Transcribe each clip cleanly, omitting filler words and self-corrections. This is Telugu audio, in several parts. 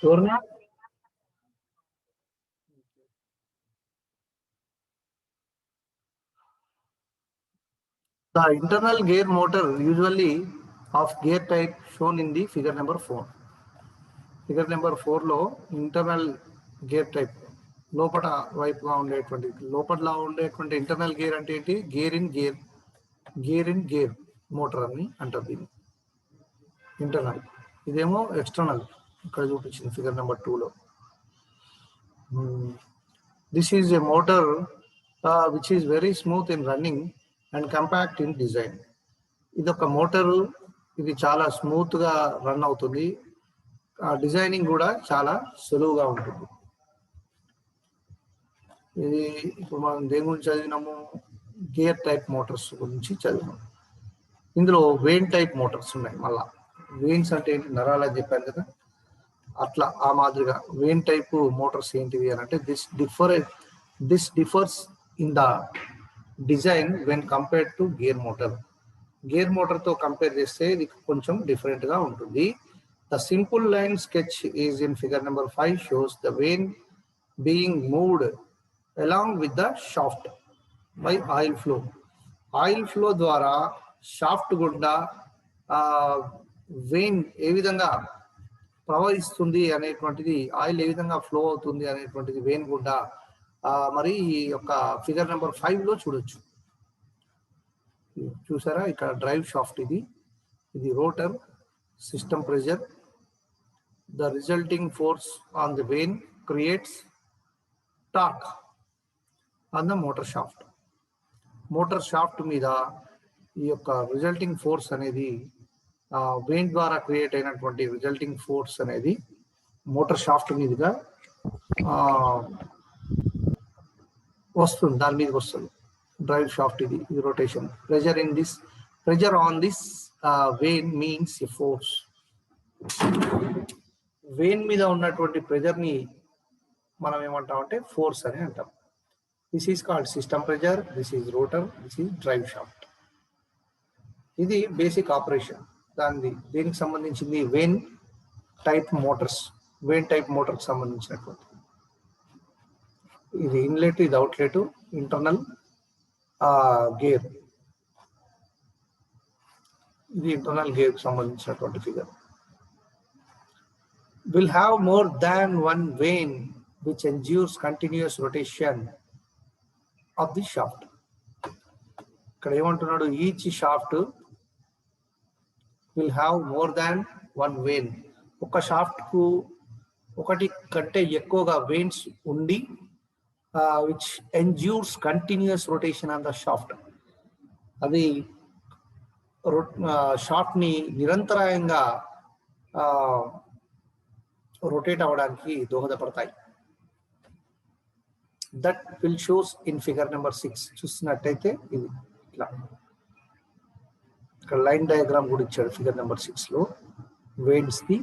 ఎవరన్నా the internal gear motor usually of gear type shown in the figure number 4. Figure number 4 లో internal gear type లోపల వైపుగా ఉండేటువంటి ఇంటర్నల్ గేర్ అంటే ఏంటి? గేర్ ఇన్ గేర్ మోటార్ అని అంటారు దీన్ని ఇంటర్నల్. ఇదేమో ఎక్స్టర్నల్, ఇక్కడ చూపించింది ఫిగర్ నెంబర్ 2లో. This is a motor which is very smooth in running and compact in design. ఇది ఒక మోటారు, ఇది చాలా స్మూత్ గా రన్ అవుతుంది, డిజైనింగ్ కూడా చాలా సులువుగా ఉంటుంది. ఇది ఇప్పుడు మనం దేని గురించి చదివినాము? గేర్ టైప్ మోటార్స్ గురించి చదివినాము. ఇందులో వెయిన్ టైప్ మోటార్స్ ఉన్నాయి. మళ్ళా వెయిన్స్ అంటే ఏంటి? నరాలు అని చెప్పాను కదా, అట్లా ఆ మాదిరిగా వెయిన్ టైప్ మోటార్స్ ఏంటివి అని అంటే this differs in the design when compared to gear motor. Gear motor తో కంపేర్ చేస్తే ఇది కొంచెం డిఫరెంట్ గా ఉంటుంది. The simple line sketch is in figure number 5 shows the vane being moved along with the shaft by oil flow. Oil flow ద్వారా షాఫ్ట్ గుండా వెయిన్ ఏ విధంగా ప్రవహిస్తుంది అనేటువంటిది, ఆయిల్ ఏ విధంగా ఫ్లో అవుతుంది అనేటువంటిది వెయిన్ గుండా మరి ఈ యొక్క ఫిగర్ నెంబర్ 5 లో చూడొచ్చు. చూసారా, ఇక్కడ డ్రైవ్ షాఫ్ట్, ఇది rotor, system pressure, the resulting force on the vane creates torque on the motor shaft. Motor shaft మీద ఈ యొక్క రిజల్టింగ్ ఫోర్స్ అనేది వెయిన్ ద్వారా క్రియేట్ అయినటువంటి రిజల్టింగ్ ఫోర్స్ అనేది మోటార్ షాఫ్ట్ మీదుగా వస్తుంది, దాని మీదకి వస్తుంది. డ్రైవ్ షాఫ్ట్ ఇది rotation. Pressure on this vane means a force. Vane మీద ఉన్నటువంటి ప్రెజర్ ని మనం ఏమంటాం అంటే ఫోర్స్ అని అంటాం. This is called system pressure, this is rotor, this is drive shaft. ఇది బేసిక్ ఆపరేషన్. దేనికి సంబంధించింది? వెయిన్ టైప్ మోటార్కి సంబంధించినటువంటి. ఇది ఇన్లెట్, ఇది అవుట్లెట్, ఇంటర్నల్ గేర్. ఇది ఇంటర్నల్ గేర్ కి సంబంధించినటువంటి figure. Will have more than one vane which ensures continuous rotation of the shaft. ఇక్కడ ఏమంటున్నాడు? Each shaft will have more than one vane. ఒక షాఫ్ట్ కు ఒకటి కంటే ఎక్కువగా వెయిన్స్ ఉండి which ensures continuous rotation on the shaft. అది షాఫ్ట్ ని నిరంతరాయంగా రొటేట్ అవ్వడానికి దోహదపడతాయి. That will shows in figure number 6. చూస్తున్నట్టయితే ఇది ఇట్లా ఇక్కడ లైన్ డయాగ్రామ్ కూడా ఇచ్చాడు ఫిగర్ నెంబర్ 6 లో. వెయిన్స్ ది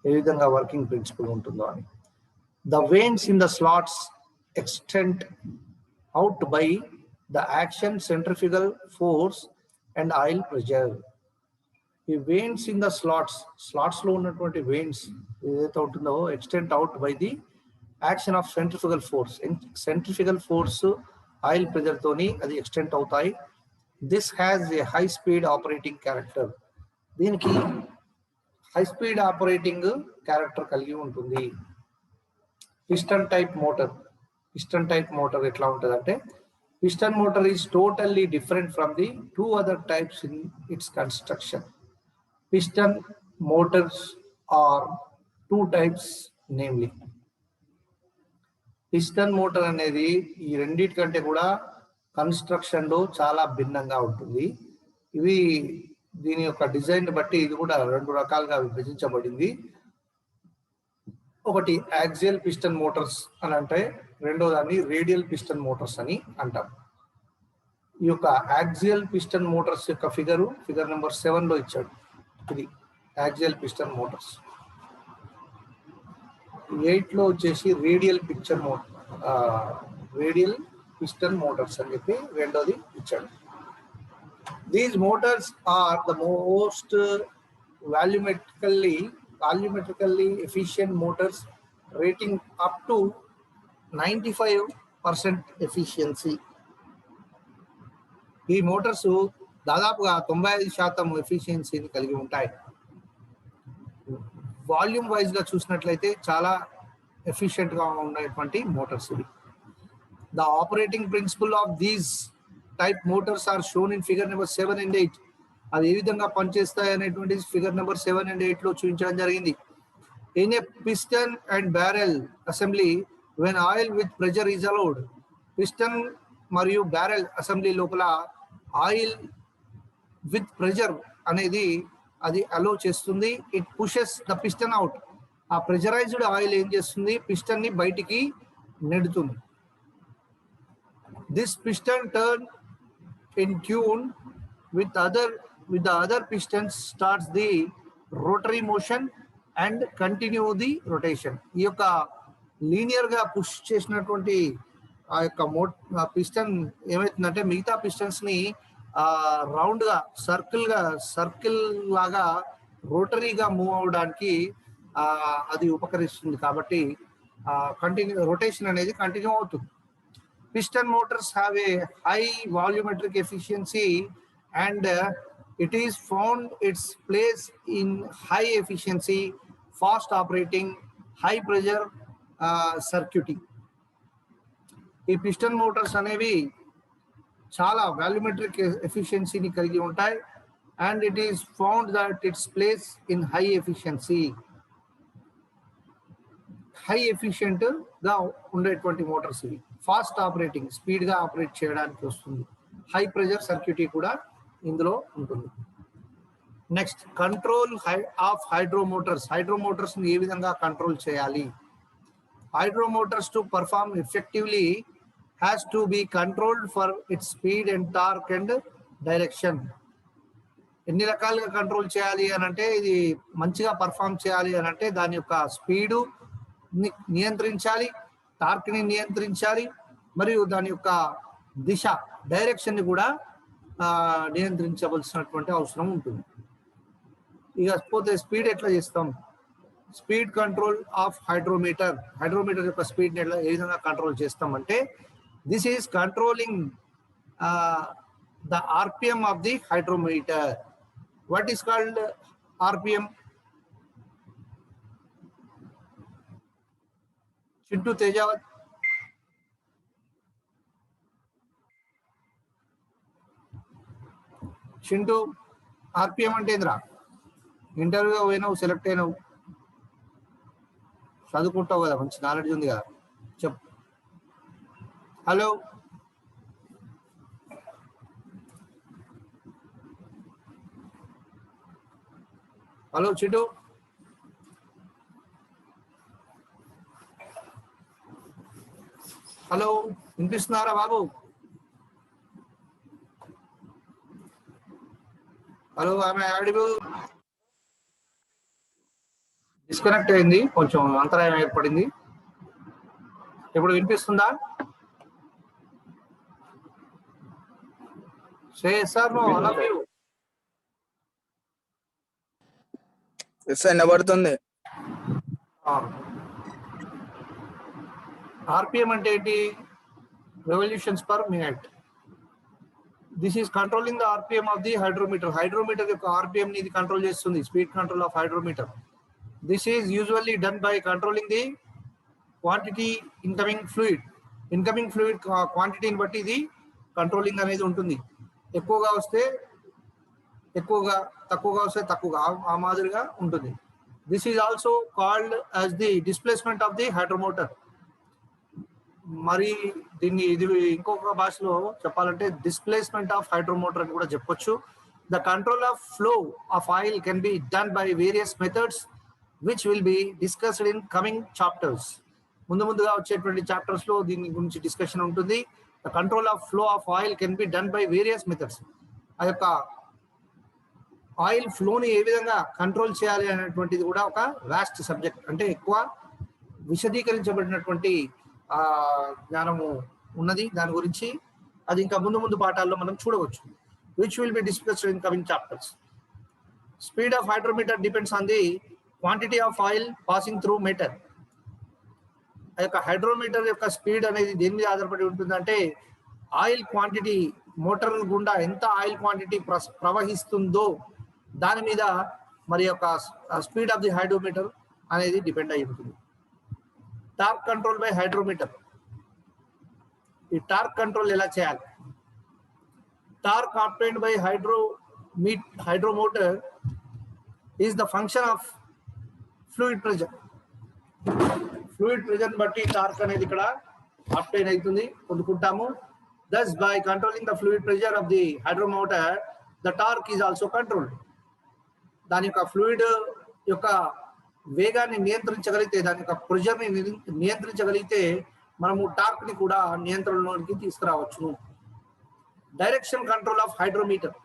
ఏ విధంగా వర్కింగ్ ప్రిన్సిపల్ ఉంటుందో అని. The vanes in the slots extend out by the action centrifugal force and oil pressure. ఈ వెయిన్స్ ఇన్ ద స్లాట్స్ లో ఉన్నటువంటి వెయిన్స్ ఏదైతే ఉంటుందో extend out by the action of centrifugal force oil pressure తోని అది ఎక్స్టెండ్ అవుతాయి. This has a high speed operating character. దీనికి హై స్పీడ్ ఆపరేటింగ్ క్యారెక్టర్ కలిగి ఉంటుంది. పిస్టన్ టైప్ మోటార్ ఎట్లా ఉంటుంది అంటే, piston motor is totally different from the two other types in its construction. Piston motors are two types, namely piston motor అనేది ఈ రెండిటికంటే కూడా కన్స్ట్రక్షన్ లో చాలా భిన్నంగా ఉంటుంది. ఇవి దీని యొక్క డిజైన్ బట్టి ఇది కూడా రెండు రకాలుగా విభజించబడింది. ఒకటి యాక్సియల్ పిస్టన్ మోటార్స్ అని అంటే, రెండో దాన్ని రేడియల్ పిస్టన్ మోటార్స్ అని అంటాం. ఈ యొక్క యాక్సియల్ పిస్టన్ మోటార్స్ యొక్క ఫిగర్ నెంబర్ 7 లో ఇచ్చాడు. ఇది యాక్సియల్ పిస్టన్ మోటార్స్. 8 లో వచ్చేసి రేడియల్ పిస్టన్ మోటార్స్ అని చెప్పి రెండోది ఇచ్చాడు. These motors are the most volumetrically volumetrically efficient motors rating up to 95% efficiency. ఈ మోటార్స్ దాదాపుగా 95% ఎఫిషియన్సీని కలిగి ఉంటాయి. వాల్యూమ్ వైజ్ గా చూసినట్లయితే చాలా ఎఫిషియెంట్ గా ఉండేటువంటి మోటార్స్ ఇవి. The operating principle of these type motors are shown in figure number 7 and 8. అది ఏ విధంగా పనిచేస్తాయి అనేటువంటి ఫిగర్ నెంబర్ 7 and 8 లో చూపించడం జరిగింది. In a piston and barrel assembly when oil with pressure is allowed. Piston మరియు బ్యారెల్ అసెంబ్లీ లోపల ఆయిల్ విత్ ప్రెషర్ అనేది అది అలో చేస్తుంది. It pushes the piston out. ఆ ప్రెషరైజ్డ్ ఆయిల్ ఏం చేస్తుంది, పిస్టన్ ని బయటికి నెడుతుంది. This piston turn in tune with the other pistons starts the rotary motion and continue the rotation. ఈ యొక్క లీనియర్ గా పుష్ చేసినటువంటి ఆ యొక్క పిస్టన్ ఏమైతుందంటే మిగతా పిస్టన్స్ ని రౌండ్ గా సర్కిల్ లాగా రోటరీగా మూవ్ అవడానికి అది ఉపకరిస్తుంది. కాబట్టి రొటేషన్ అనేది కంటిన్యూ అవుతుంది. Piston motors have a high volumetric efficiency and it is found its place in high efficiency, fast operating, high pressure circuiting. ఈ పిస్టన్ మోటార్స్ అనేవి చాలా వాల్యూమెట్రిక్ ఎఫిషియన్సీని కలిగి ఉంటాయి. And it is found that it's place in high efficiency. High efficient గా ఉండేటువంటి మోటార్స్ ఇవి. ఫాస్ట్ ఆపరేటింగ్, స్పీడ్ గా ఆపరేట్ చేయడానికి వస్తుంది. హై ప్రెషర్ సర్క్యూటీ కూడా ఇందులో ఉంటుంది. Next, control of hydromotors. Hydromotors ని ఏ విధంగా కంట్రోల్ చేయాలి? Hydromotors to perform effectively has to be controlled for its speed and torque and direction. ఎన్ని రకాలుగా కంట్రోల్ చేయాలి అని అంటే, ఇది మంచిగా పర్ఫార్మ్ చేయాలి అని అంటే దాని యొక్క స్పీడు నియంత్రించాలి, టార్క్ ని నియంత్రించాలి, మరియు దాని యొక్క దిశ డైరెక్షన్ ని కూడా నియంత్రించవలసినటువంటి అవసరం ఉంటుంది. ఇక పోతే స్పీడ్ ఎట్లా చేస్తాం? Speed control of hydrometer. Hydrometer యొక్క స్పీడ్ ని ఏ విధంగా కంట్రోల్ చేస్తామంటే, this is controlling the RPM of the hydrometer. What is called RPM? Chintu, Tejavath, Chintu, RPM అంటే ఏంద్రా? ఇంటర్వ్యూ పోయినావు, సెలెక్ట్ అయినావు, చదువుకుంటావు కదా, మంచి నాలెడ్జ్ ఉంది కదా, చెప్పు. హలో, హలో చింటూ, హలో, వినిపిస్తున్నారా బాబు? హలో, ఆమె ఆడిబుల్. డిస్కనెక్ట్ అయింది, కొంచెం అంతరాయం ఏర్పడింది. ఇప్పుడు వినిపిస్తుందా? సార్ వినబడుతుంది. ఆర్పిఎం అంటే ఏంటి? Revolutions per minute. This is controlling the RPM of the hydrometer. Hydrometer యొక్క ఆర్పిఎం ని ఇది కంట్రోల్ చేస్తుంది. Speed control of hydrometer. This is usually done by controlling the quantity incoming fluid. Incoming fluid క్వాంటిటీని బట్టి ఇది కంట్రోలింగ్ అనేది ఉంటుంది. ఎక్కువగా వస్తే ఎక్కువగా, తక్కువగా వస్తే తక్కువగా, ఆ మాదిరిగా ఉంటుంది. This is also called as the displacement of the hydromotor. మరి దీన్ని ఇది ఇంకొక భాషలో చెప్పాలంటే డిస్ప్లేస్మెంట్ ఆఫ్ హైడ్రోమోటర్ అని కూడా చెప్పొచ్చు. The control of flow of oil can be done by various methods which will be discussed in coming chapters. ముందుగా వచ్చేటువంటి చాప్టర్స్ లో దీని గురించి డిస్కషన్ ఉంటుంది. The control of flow of oil can be done by various methods. ఆ యొక్క ఆయిల్ ఫ్లోని ఏ విధంగా కంట్రోల్ చేయాలి అనేటువంటిది కూడా ఒక వాస్ట్ సబ్జెక్ట్. అంటే ఎక్కువ విశదీకరించబడినటువంటి జ్ఞానము ఉన్నది దాని గురించి. అది ఇంకా ముందు పాఠాల్లో మనం చూడవచ్చు. Which will be discussed in coming chapters. Speed of hydrometer depends on the quantity of oil passing through meter. ఆ యొక్క హైడ్రోమీటర్ యొక్క స్పీడ్ అనేది దేని మీద ఆధారపడి ఉంటుందంటే ఆయిల్ క్వాంటిటీ, మోటార్ గుండా ఎంత ఆయిల్ క్వాంటిటీ ప్రవహిస్తుందో దాని మీద మరి యొక్క స్పీడ్ ఆఫ్ ది హైడ్రోమీటర్ అనేది డిపెండ్ అయి ఉంటుంది. Torque control by hydrometer. ఈ టార్క్ కంట్రోల్ ఎలా చేయాలి? Torque obtained by hydromotor is the function of fluid pressure. Fluid pressure బట్టి టార్క్ అనేది ఇక్కడ ఆబ్టైన్ అవుతుంది, పొందుకుంటాము. Thus, by controlling the fluid pressure of the hydromotor, the torque is also controlled. దాని యొక్క ఫ్లూయిడ్ యొక్క వేగాన్ని నియంత్రించగలిగితే, దాని యొక్క ప్రెషర్ని నియంత్రించగలిగితే మనము టార్క్ ని కూడా నియంత్రణలోనికి తీసుకురావచ్చు. Direction control of hydrometer.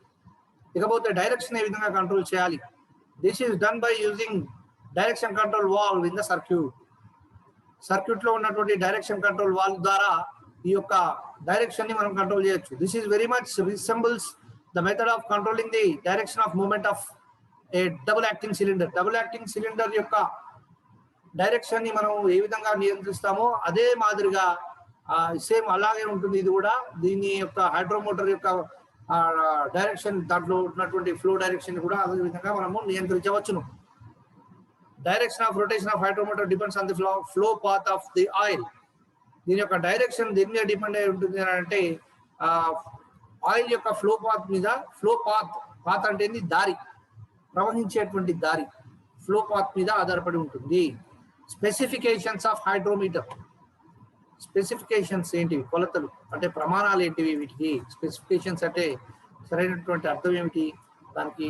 ఇకపోతే డైరెక్షన్ ఏ విధంగా కంట్రోల్ చేయాలి? This is done by using direction control valve in the circuit. Circuit లో ఉన్నటువంటి డైరెక్షన్ కంట్రోల్ వాల్వ్ ద్వారా ఈ యొక్క డైరెక్షన్ ని మనం కంట్రోల్ చేయొచ్చు. This is very much resembles the method of controlling the direction of movement of A double acting cylinder. Double acting cylinder యొక్క డైరెక్షన్ ని మనం ఏ విధంగా నియంత్రిస్తామో అదే మాదిరిగా సేమ్ అలాగే ఉంటుంది ఇది కూడా. దీని యొక్క హైడ్రోమోటర్ యొక్క డైరెక్షన్, దాంట్లో ఉన్నటువంటి ఫ్లో డైరెక్షన్ కూడా అదే విధంగా మనము నియంత్రించవచ్చును. Direction of rotation of hydromotor depends on the flow path of the oil. దీని యొక్క డైరెక్షన్ దీని మీద డిపెండ్ అయి ఉంటుంది అంటే ఆయిల్ యొక్క ఫ్లో పాత్ మీద. ఫ్లో పాత్ అంటే దారి, ప్రవహించేటువంటి దారి, ఫ్లో పాత్ మీద ఆధారపడి ఉంటుంది. Specifications of hydrometer. స్పెసిఫికేషన్స్ ఏంటివి? కొలతలు అంటే ప్రమాణాలు ఏంటివి వీటికి? స్పెసిఫికేషన్స్ అంటే సరైనటువంటి అర్థం ఏమిటి దానికి?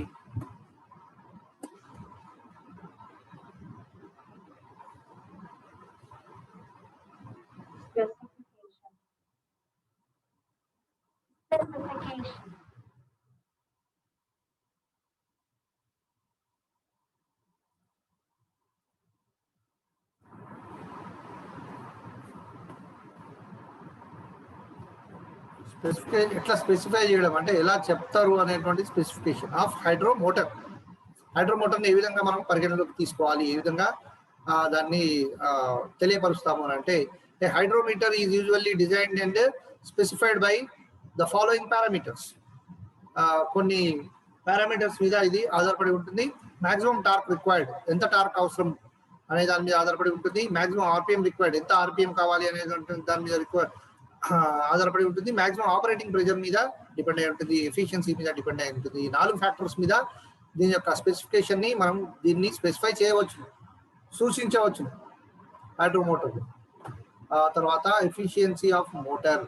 ఎట్లా స్పెసిఫై చేయడం అంటే ఎలా చెప్తారు అనేటువంటి స్పెసిఫికేషన్ ఆఫ్ హైడ్రోమోటర్. హైడ్రోమోటర్ని ఏ విధంగా మనం పరిగణలోకి తీసుకోవాలి, ఏ విధంగా దాన్ని తెలియపరుస్తాము అని అంటే hydrometer is usually designed and specified by the following parameters. కొన్ని పారామీటర్స్ మీద ఇది ఆధారపడి ఉంటుంది. మాక్సిమం టార్క్ రిక్వైర్డ్, ఎంత టార్క్ అవసరం అనే దాని మీద ఆధారపడి ఉంటుంది. మాక్సిమం ఆర్పిఎం రిక్వైర్డ్, ఎంత ఆర్పిఎం కావాలి అనేది దాని మీద ఆధారపడి ఉంటుంది. మాక్సిమం ఆపరేటింగ్ ప్రెజర్ మీద డిపెండ్ అయి ఉంటుంది. ఎఫిషియన్సీ మీద డిపెండ్ అయి ఉంటుంది. ఈ 4 ఫ్యాక్టర్స్ మీద దీని యొక్క స్పెసిఫికేషన్ ని మనం దీన్ని స్పెసిఫై చేయవచ్చు, సూచించవచ్చు హైడ్రోమోటర్. తర్వాత efficiency of motor,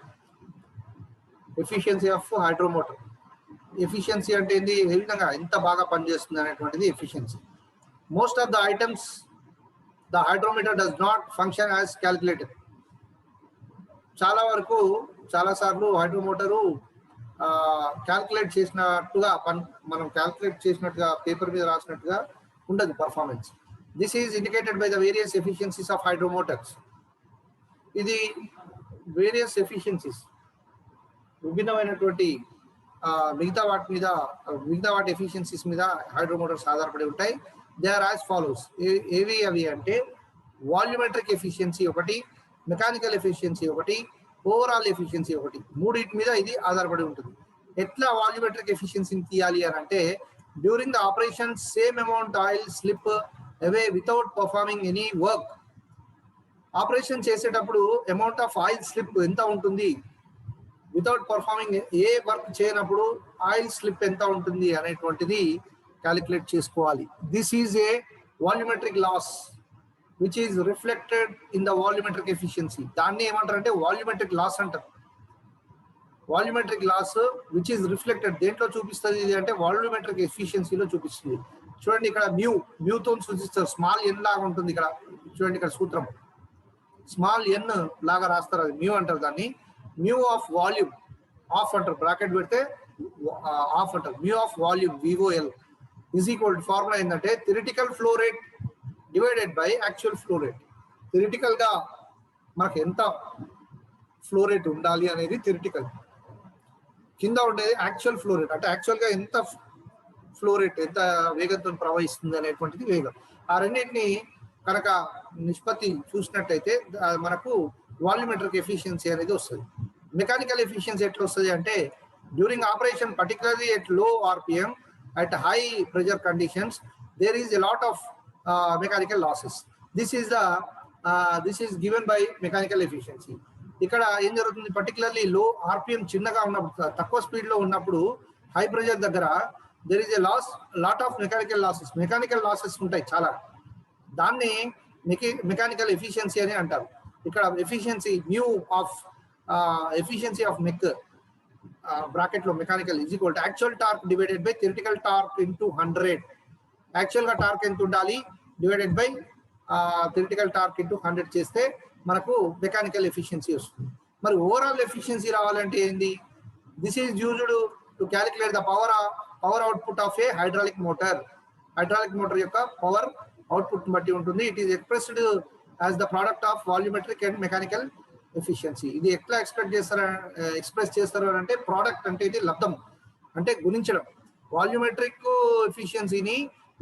efficiency of hydromotor. Efficiency అంటే ఏంది? ఏ విధంగా ఎంత బాగా పనిచేస్తుంది అనేటువంటిది efficiency. Most of the items the hydrometer does not function as calculated. చాలా వరకు చాలా సార్లు హైడ్రోమోటరు క్యాల్కులేట్ చేసినట్టుగా మనం క్యాల్కులేట్ చేసినట్టుగా పేపర్ మీద రాసినట్టుగా ఉండదు performance. This is indicated by the various efficiencies of hydromotors. ఇది వేరియస్ ఎఫిషియన్సీస్, విభిన్నమైనటువంటి మిగతా వాటి ఎఫిషియన్సీస్ మీద హైడ్రోమోటర్స్ ఆధారపడి ఉంటాయి. They are as follows. ఏవి అవి అంటే వాల్యూమెట్రిక్ ఎఫిషియన్సీ ఒకటి, మెకానికల్ ఎఫిషియన్సీ ఒకటి, ఓవరాల్ ఎఫిషియన్సీ ఒకటి. మూడింటి మీద ఇది ఆధారపడి ఉంటుంది. ఎట్లా వాల్యూమెట్రిక్ ఎఫిషియన్సీని తీయాలి అని అంటే during the operation same amount oil slip away without performing any work. Operation చేసేటప్పుడు అమౌంట్ ఆఫ్ ఆయిల్ స్లిప్ ఎంత ఉంటుంది, వితౌట్ పర్ఫార్మింగ్ ఏ వర్క్ చేయనప్పుడు ఆయిల్ స్లిప్ ఎంత ఉంటుంది అనేటువంటిది క్యాలిక్యులేట్ చేసుకోవాలి. This is a volumetric loss which is reflected in the volumetric efficiency. దాన్ని ఏమంటారంటే వాల్యూమెట్రిక్ లాస్ అంటారు. Volumetric loss which is reflected దేంట్లో చూపిస్తుంది ఇది అంటే వాల్యూమెట్రిక్ ఎఫిషియన్సీలో చూపిస్తుంది. చూడండి ఇక్కడ మ్యూతో సూచిస్తారు. స్మాల్ ఎన్ లాగా ఉంటుంది ఇక్కడ. చూడండి ఇక్కడ సూత్రం స్మాల్ ఎన్ లాగా రాస్తారు, అది మ్యూ అంటారు. దాన్ని మ్యూ ఆఫ్ వాల్యూమ్ ఆఫ్ అంటారు, బ్రాకెట్ పెడితే ఆఫ్ అంటారు. Mu of volume VOL is equal formula ఏంటంటే theoretical flow rate divided by actual flow rate. Theoretical గా మనకు ఎంత ఫ్లో రేట్ ఉండాలి అనేది థియరిటికల్, కింద ఉండేది యాక్చువల్ ఫ్లో రేట్ అంటే యాక్చువల్ గా ఎంత ఫ్లో రేట్ ఎంత వేగంతో ప్రవహిస్తుంది అనేటువంటిది వేగం. ఆ రెండింటిని కనుక నిష్పత్తి చూసినట్టయితే మనకు వాల్యూమెట్రిక్ ఎఫిషియన్సీ అనేది వస్తుంది. మెకానికల్ ఎఫిషియన్సీ ఎట్లా వస్తుంది అంటే డ్యూరింగ్ ఆపరేషన్ పర్టికులర్లీ ఎట్ లో RPM at high pressure conditions there is a lot of mechanical losses. This is given by mechanical efficiency. ఇక్కడ ఏం జరుగుతుంది, పర్టికులర్లీ లో ఆర్పిఎం చిన్నగా ఉన్నప్పుడు, తక్కువ స్పీడ్ లో ఉన్నప్పుడు హై ప్రెషర్ దగ్గర there is a lot of mechanical losses ఉంటాయి చాలా. దాన్ని మెకానికల్ ఎఫిషియన్సీ అని అంటారు. ఇక్కడ efficiency efficiency of mech bracket లో mechanical is equal to actual torque divided by theoretical torque into 100. Actual గా టార్క్ ఎంత ఉండాలి divided by theoretical torque into 100 చేస్తే మనకు మెకానికల్ ఎఫిషియన్సీ వస్తుంది. మరి ఓవరాల్ ఎఫిషియన్సీ రావాలంటే ఏంది? This is used to calculate the power output of A hydraulic motor. Hydraulic motor యొక్క పవర్ అవుట్పుట్ బట్టి ఉంటుంది. It is expressed as the product of volumetric and mechanical efficiency. ఇది ఎట్లా ఎక్స్ప్రెస్ చేస్తారు అంటే ప్రోడక్ట్ అంటే ఇది లబ్ధం అంటే గుణించడం. వాల్యూమెట్రిక్ ఎఫిషియన్సీని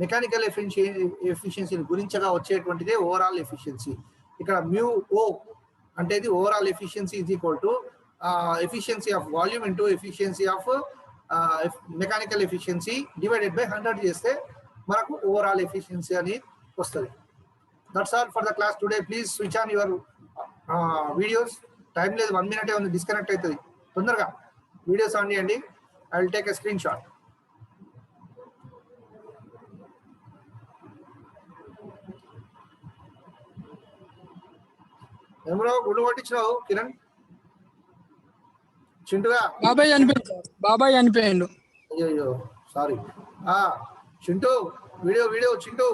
మెకానికల్ ఎఫిషియన్సీని గుణించగా వచ్చేటువంటిదే ఓవరాల్ ఎఫిషియన్సీ. ఇక్కడ మ్యూ ఓ అంటే ఇది overall efficiency is equal to efficiency of volume into efficiency of mechanical efficiency divided by 100 చేస్తే మనకు ఓవరాల్ ఎఫిషియన్సీ అని వస్తుంది. That's all for the class today. Please switch on your videos. Time లేదు, 1 minute ఉంది, డిస్కనెక్ట్ అవుతుంది. తొందరగా వీడియోస్ ఆన్ చేయండి. I will take a screen shot. ఏమో గుండు కొట్టించినావు కిరణ్? చింటుగా బాబాయ్ అనిపోయాడు. అయ్యో సారీ. చింటూ వీడియో చింటూ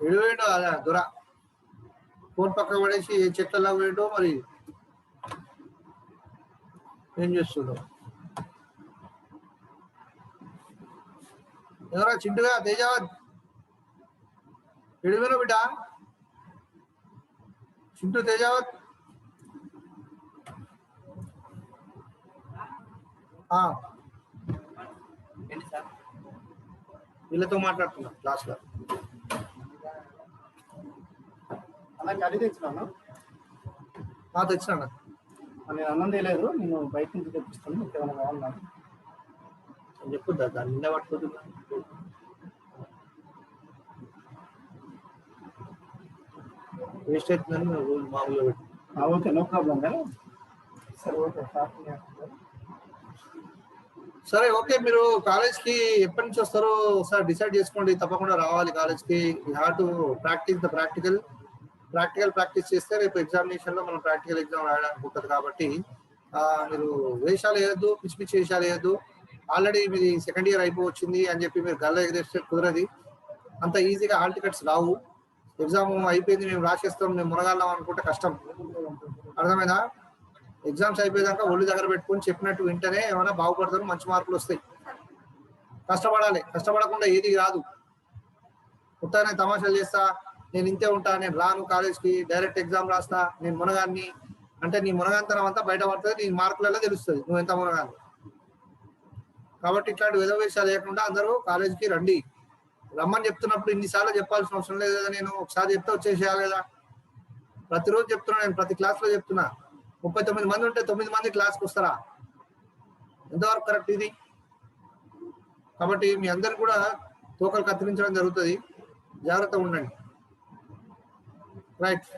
విడివేయండు. అదే దొర ఫోన్ పక్క పడేసి చెట్లలో వేయటో మరి ఏం చేస్తుండో. ఎవరా చింటుగా తేజావత్ విడివేను బిడ్డ? చింటూ తేజావత్ వీళ్ళతో మాట్లాడుతున్నా క్లాస్ లో. తెచ్చినా నేను అన్నం తెలియదు, నేను బయట నుంచి తెప్పిస్తాను. మీకు ఏమైనా కావాలన్నా చెప్పుద్దా? దాన్ని నిన్న పట్టుకుంటున్నా. వేస్ట్ అవుతుందని రోజు మామూలుగా పెట్టి. ఓకే, నో ప్రాబ్లం కదా. సరే ఓకే, సరే ఓకే. మీరు కాలేజ్కి ఎప్పటి నుంచి వస్తారో ఒకసారి డిసైడ్ చేసుకోండి. తప్పకుండా రావాలి కాలేజ్కి. You have to practice the practical practice చేస్తే రేపు ఎగ్జామినేషన్ లో మనం ప్రాక్టికల్ ఎగ్జామ్ రాయడానికి ఉంటుంది. కాబట్టి మీరు వేషాలు వేయద్దు, పిచ్చి పిచ్చి వేషాలు వేయద్దు. ఆల్రెడీ మీది సెకండ్ ఇయర్ అయిపోవచ్చింది అని చెప్పి మీరు గల్ల ఎగరేస్తే కుదరది. అంత ఈజీగా హాల్ టికెట్స్ రావు. ఎగ్జామ్ అయిపోయింది మేము రాసేస్తాం మేము మునగాలం అనుకుంటే కష్టం. అర్థమైందా? ఎగ్జామ్స్ అయిపోయాక ఒళ్ళు దగ్గర పెట్టుకొని చెప్పినట్టు వింటేనే ఏమైనా బాగుపడతారు, మంచి మార్కులు వస్తాయి. కష్టపడాలి, కష్టపడకుండా ఏది రాదు. కొత్తనే తమాషాలు చేస్తా, నేను ఇంతే ఉంటా, నేను రాను కాలేజ్కి, డైరెక్ట్ ఎగ్జామ్ రాస్తా, నేను మునగాన్ని అంటే నీ మునగాంతనం అంతా బయట పడుతుంది. నీ మార్కులలో తెలుస్తుంది నువ్వు ఎంత మునగాన్ని. కాబట్టి ఇట్లాంటి విధవేషాలు లేకుండా అందరూ కాలేజ్కి రండి. రమ్మని చెప్తున్నప్పుడు ఇన్నిసార్లు చెప్పాల్సిన అవసరం లేదు కదా. నేను ఒకసారి చెప్తే వచ్చేసేయాలి కదా. ప్రతిరోజు చెప్తున్నా, నేను ప్రతి క్లాస్లో చెప్తున్నా. 39 మంది ఉంటే 9 మంది క్లాస్కి వస్తారా? ఎంతవరకు కరెక్ట్ ఇది? కాబట్టి మీ అందరు కూడా తోకలు కత్తిరించడం జరుగుతుంది. జాగ్రత్తగా ఉండండి. రైట్.